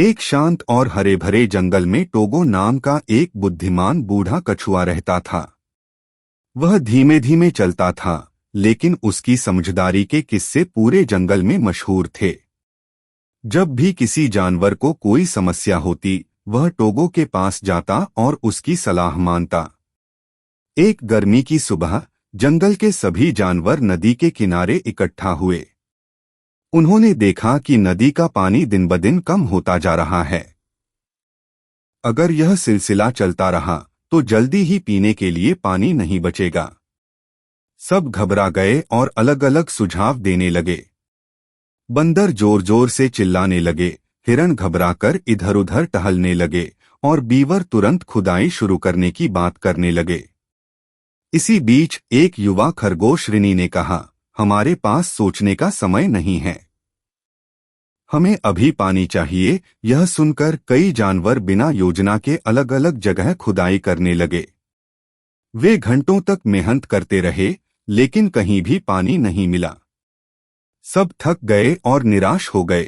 एक शांत और हरे भरे जंगल में टोगो नाम का एक बुद्धिमान बूढ़ा कछुआ रहता था। वह धीमे धीमे चलता था, लेकिन उसकी समझदारी के किस्से पूरे जंगल में मशहूर थे। जब भी किसी जानवर को कोई समस्या होती, वह टोगो के पास जाता और उसकी सलाह मानता। एक गर्मी की सुबह जंगल के सभी जानवर नदी के किनारे इकट्ठा हुए। उन्होंने देखा कि नदी का पानी दिन ब दिन कम होता जा रहा है। अगर यह सिलसिला चलता रहा तो जल्दी ही पीने के लिए पानी नहीं बचेगा। सब घबरा गए और अलग अलग सुझाव देने लगे। बंदर जोर जोर से चिल्लाने लगे, हिरण घबराकर इधर उधर टहलने लगे और बीवर तुरंत खुदाई शुरू करने की बात करने लगे। इसी बीच एक युवा खरगोश रिनी ने कहा, हमारे पास सोचने का समय नहीं है, हमें अभी पानी चाहिए। यह सुनकर कई जानवर बिना योजना के अलग अलग जगह खुदाई करने लगे। वे घंटों तक मेहनत करते रहे, लेकिन कहीं भी पानी नहीं मिला। सब थक गए और निराश हो गए।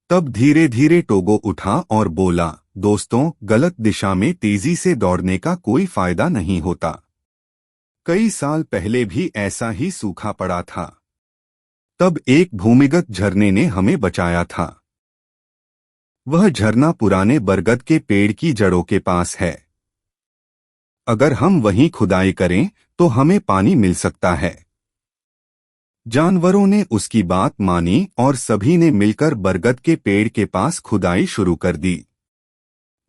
तब धीरे धीरे टोगो उठा और बोला, दोस्तों, गलत दिशा में तेजी से दौड़ने का कोई फायदा नहीं होता। कई साल पहले भी ऐसा ही सूखा पड़ा था। तब एक भूमिगत झरने ने हमें बचाया था। वह झरना पुराने बरगद के पेड़ की जड़ों के पास है। अगर हम वहीं खुदाई करें तो हमें पानी मिल सकता है। जानवरों ने उसकी बात मानी और सभी ने मिलकर बरगद के पेड़ के पास खुदाई शुरू कर दी।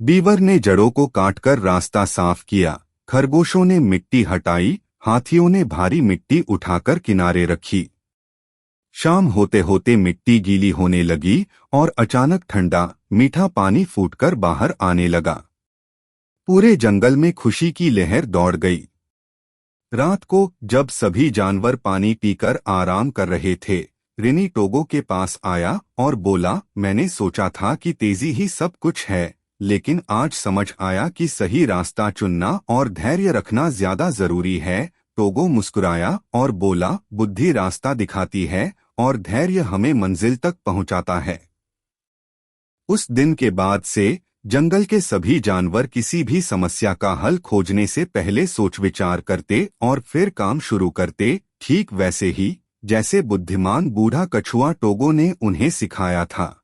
बीवर ने जड़ों को काटकर रास्ता साफ किया, खरगोशों ने मिट्टी हटाई, हाथियों ने भारी मिट्टी उठाकर किनारे रखी। शाम होते होते मिट्टी गीली होने लगी और अचानक ठंडा मीठा पानी फूटकर बाहर आने लगा। पूरे जंगल में खुशी की लहर दौड़ गई। रात को जब सभी जानवर पानी पीकर आराम कर रहे थे, रिनी टोगो के पास आया और बोला, मैंने सोचा था कि तेजी ही सब कुछ है, लेकिन आज समझ आया कि सही रास्ता चुनना और धैर्य रखना ज्यादा जरूरी है। टोगो मुस्कुराया और बोला, बुद्धि रास्ता दिखाती है और धैर्य हमें मंजिल तक पहुंचाता है। उस दिन के बाद से जंगल के सभी जानवर किसी भी समस्या का हल खोजने से पहले सोच विचार करते और फिर काम शुरू करते, ठीक वैसे ही जैसे बुद्धिमान बूढ़ा कछुआ टोगो ने उन्हें सिखाया था।